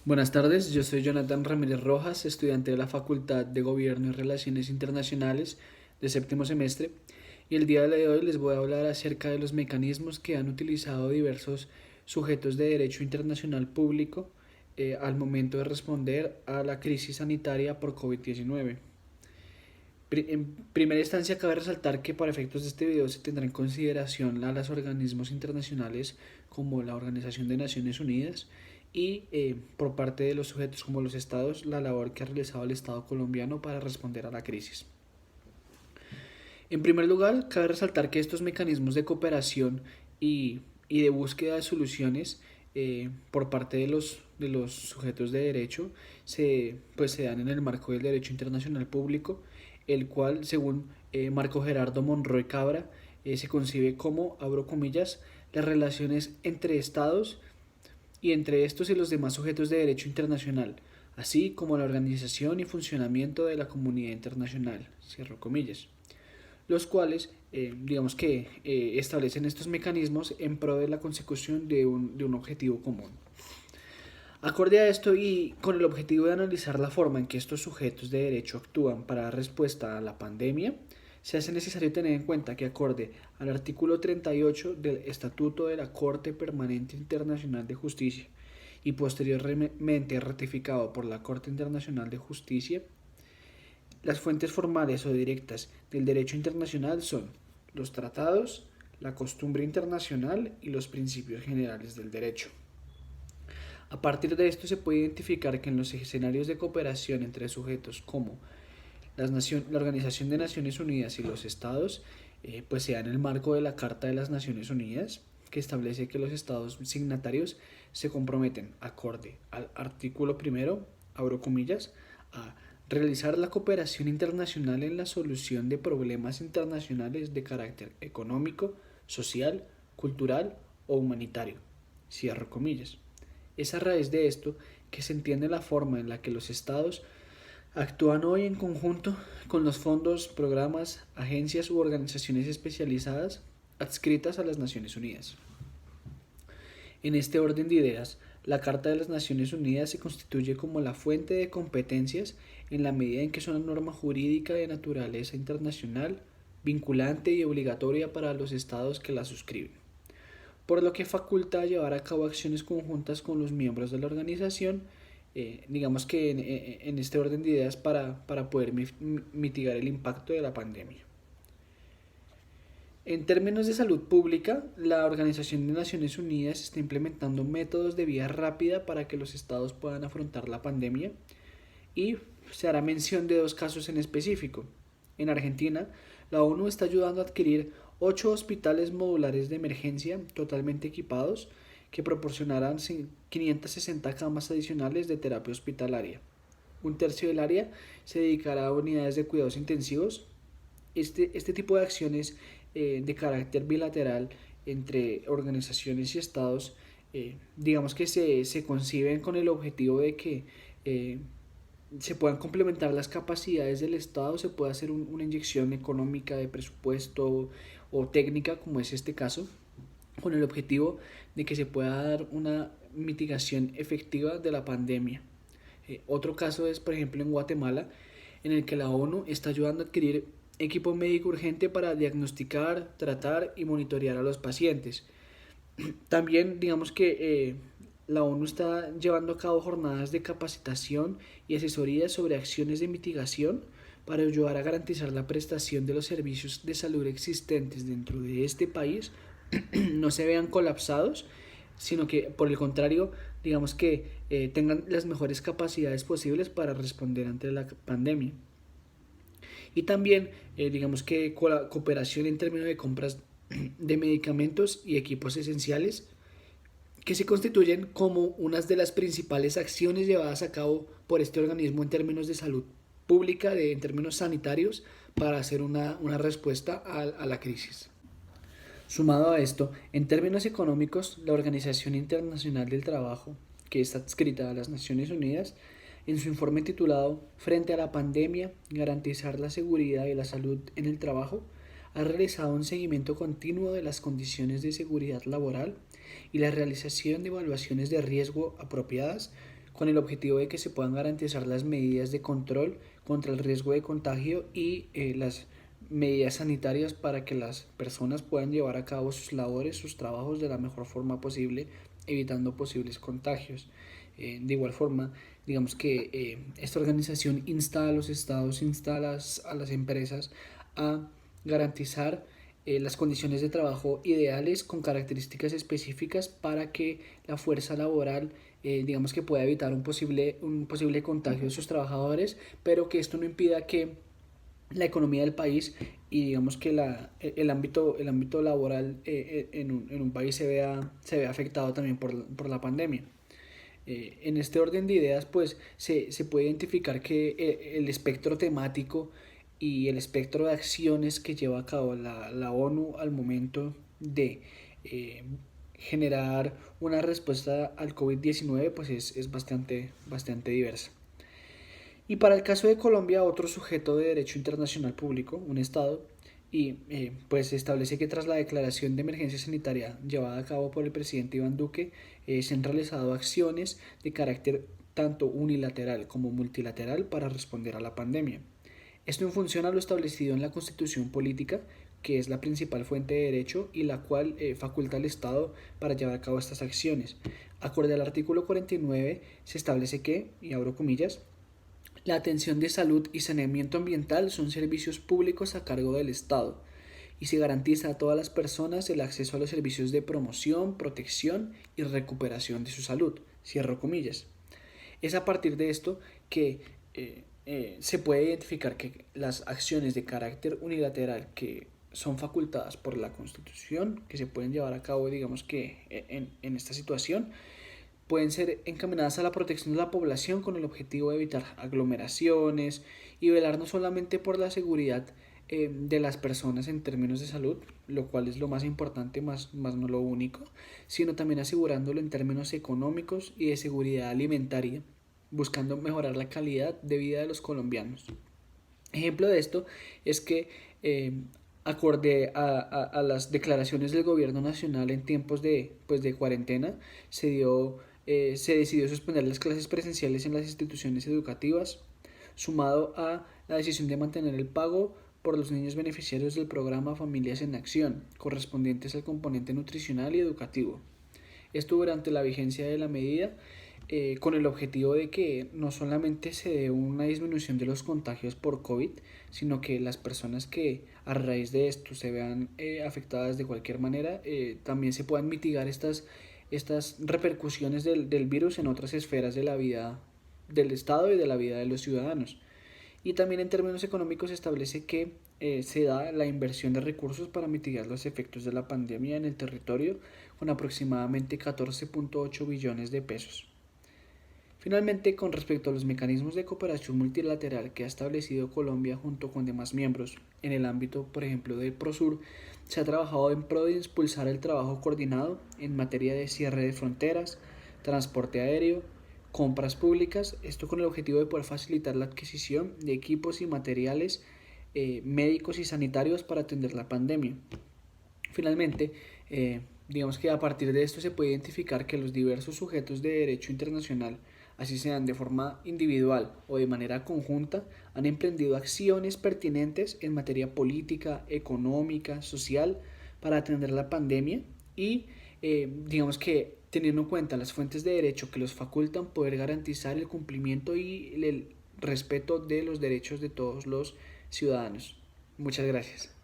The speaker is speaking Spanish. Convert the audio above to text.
Buenas tardes, yo soy Jonathan Ramírez Rojas, estudiante de la Facultad de Gobierno y Relaciones Internacionales de séptimo semestre, y el día de hoy les voy a hablar acerca de los mecanismos que han utilizado diversos sujetos de derecho internacional público al momento de responder a la crisis sanitaria por COVID-19. En primera instancia, cabe resaltar que para efectos de este video se tendrá en consideración a los organismos internacionales como la Organización de Naciones Unidas y por parte de los sujetos como los estados, la labor que ha realizado el Estado colombiano para responder a la crisis. En primer lugar, cabe resaltar que estos mecanismos de cooperación y de búsqueda de soluciones por parte de los sujetos de derecho se dan en el marco del derecho internacional público, el cual, según Marco Gerardo Monroy Cabra, se concibe como, abro comillas, las relaciones entre estados y entre estos y los demás sujetos de derecho internacional, así como la organización y funcionamiento de la comunidad internacional, cierro comillas, los cuales, establecen estos mecanismos en pro de la consecución de un objetivo común. Acorde a esto y con el objetivo de analizar la forma en que estos sujetos de derecho actúan para dar respuesta a la pandemia, se hace necesario tener en cuenta que acorde al artículo 38 del Estatuto de la Corte Permanente Internacional de Justicia y posteriormente ratificado por la Corte Internacional de Justicia, las fuentes formales o directas del derecho internacional son los tratados, la costumbre internacional y los principios generales del derecho. A partir de esto se puede identificar que en los escenarios de cooperación entre sujetos como la Organización de Naciones Unidas y los estados, pues se da en el marco de la Carta de las Naciones Unidas, que establece que los estados signatarios se comprometen, acorde al artículo primero, abro comillas, a realizar la cooperación internacional en la solución de problemas internacionales de carácter económico, social, cultural o humanitario, cierro comillas. Es a raíz de esto que se entiende la forma en la que los estados actúan hoy en conjunto con los fondos, programas, agencias u organizaciones especializadas adscritas a las Naciones Unidas. En este orden de ideas, la Carta de las Naciones Unidas se constituye como la fuente de competencias en la medida en que es una norma jurídica de naturaleza internacional, vinculante y obligatoria para los estados que la suscriben, por lo que faculta llevar a cabo acciones conjuntas con los miembros de la organización, en este orden de ideas para poder mitigar el impacto de la pandemia. En términos de salud pública, la Organización de Naciones Unidas está implementando métodos de vía rápida para que los estados puedan afrontar la pandemia y se hará mención de dos casos en específico. En Argentina, la ONU está ayudando a adquirir 8 hospitales modulares de emergencia totalmente equipados que proporcionarán 560 camas adicionales de terapia hospitalaria. Un tercio del área se dedicará a unidades de cuidados intensivos. Este tipo de acciones de carácter bilateral entre organizaciones y estados, se conciben con el objetivo de que se puedan complementar las capacidades del Estado, se puede hacer una inyección económica de presupuesto o técnica, como es este caso, con el objetivo de que se pueda dar una mitigación efectiva de la pandemia. Otro caso es, por ejemplo, en Guatemala, en el que la ONU está ayudando a adquirir equipo médico urgente para diagnosticar, tratar y monitorear a los pacientes. También la ONU está llevando a cabo jornadas de capacitación y asesoría sobre acciones de mitigación para ayudar a garantizar la prestación de los servicios de salud existentes dentro de este país no se vean colapsados, sino que por el contrario, tengan las mejores capacidades posibles para responder ante la pandemia. Y también, cooperación en términos de compras de medicamentos y equipos esenciales que se constituyen como unas de las principales acciones llevadas a cabo por este organismo en términos de salud pública, en términos sanitarios, para hacer una respuesta a la crisis. Sumado a esto, en términos económicos, la Organización Internacional del Trabajo, que está adscrita a las Naciones Unidas, en su informe titulado Frente a la pandemia, garantizar la seguridad y la salud en el trabajo, ha realizado un seguimiento continuo de las condiciones de seguridad laboral y la realización de evaluaciones de riesgo apropiadas con el objetivo de que se puedan garantizar las medidas de control contra el riesgo de contagio y las medidas sanitarias para que las personas puedan llevar a cabo sus labores, sus trabajos de la mejor forma posible, evitando posibles contagios. De igual forma, digamos que esta organización insta a los estados, insta a las empresas a garantizar las condiciones de trabajo ideales con características específicas para que la fuerza laboral digamos que pueda evitar un posible contagio de sus trabajadores, pero que esto no impida que la economía del país y digamos que el ámbito laboral en un país se vea afectado también por la pandemia. En este orden de ideas, pues se puede identificar que el espectro temático y el espectro de acciones que lleva a cabo la ONU al momento de eh, generar una respuesta al COVID-19 pues es bastante diversa. Y para el caso de Colombia, otro sujeto de derecho internacional público, un Estado, y pues establece que tras la declaración de emergencia sanitaria llevada a cabo por el presidente Iván Duque, se han realizado acciones de carácter tanto unilateral como multilateral para responder a la pandemia. Esto en función a lo establecido en la Constitución Política, que es la principal fuente de derecho y la cual faculta al Estado para llevar a cabo estas acciones. Acorde al artículo 49 se establece que, y abro comillas, la atención de salud y saneamiento ambiental son servicios públicos a cargo del Estado y se garantiza a todas las personas el acceso a los servicios de promoción, protección y recuperación de su salud. Cierro comillas. Es a partir de esto que se puede identificar que las acciones de carácter unilateral que son facultadas por la Constitución, que se pueden llevar a cabo, digamos que en esta situación, pueden ser encaminadas a la protección de la población con el objetivo de evitar aglomeraciones y velar no solamente por la seguridad de las personas en términos de salud, lo cual es lo más importante, más no lo único, sino también asegurándolo en términos económicos y de seguridad alimentaria, buscando mejorar la calidad de vida de los colombianos. Ejemplo de esto es que acorde a las declaraciones del gobierno nacional en tiempos de cuarentena, se decidió suspender las clases presenciales en las instituciones educativas, sumado a la decisión de mantener el pago por los niños beneficiarios del programa Familias en Acción, correspondientes al componente nutricional y educativo. Esto durante la vigencia de la medida, con el objetivo de que no solamente se dé una disminución de los contagios por COVID, sino que las personas que a raíz de esto se vean afectadas de cualquier manera, también se puedan mitigar estas repercusiones del virus en otras esferas de la vida del Estado y de la vida de los ciudadanos. Y también en términos económicos se establece que se da la inversión de recursos para mitigar los efectos de la pandemia en el territorio con aproximadamente 14.8 billones de pesos. Finalmente, con respecto a los mecanismos de cooperación multilateral que ha establecido Colombia junto con demás miembros en el ámbito, por ejemplo, del Prosur, se ha trabajado en pro de impulsar el trabajo coordinado en materia de cierre de fronteras, transporte aéreo, compras públicas, esto con el objetivo de poder facilitar la adquisición de equipos y materiales médicos y sanitarios para atender la pandemia. Finalmente, digamos que a partir de esto se puede identificar que los diversos sujetos de derecho internacional, así sean de forma individual o de manera conjunta, han emprendido acciones pertinentes en materia política, económica, social, para atender la pandemia y digamos que teniendo en cuenta las fuentes de derecho que los facultan poder garantizar el cumplimiento y el respeto de los derechos de todos los ciudadanos. Muchas gracias.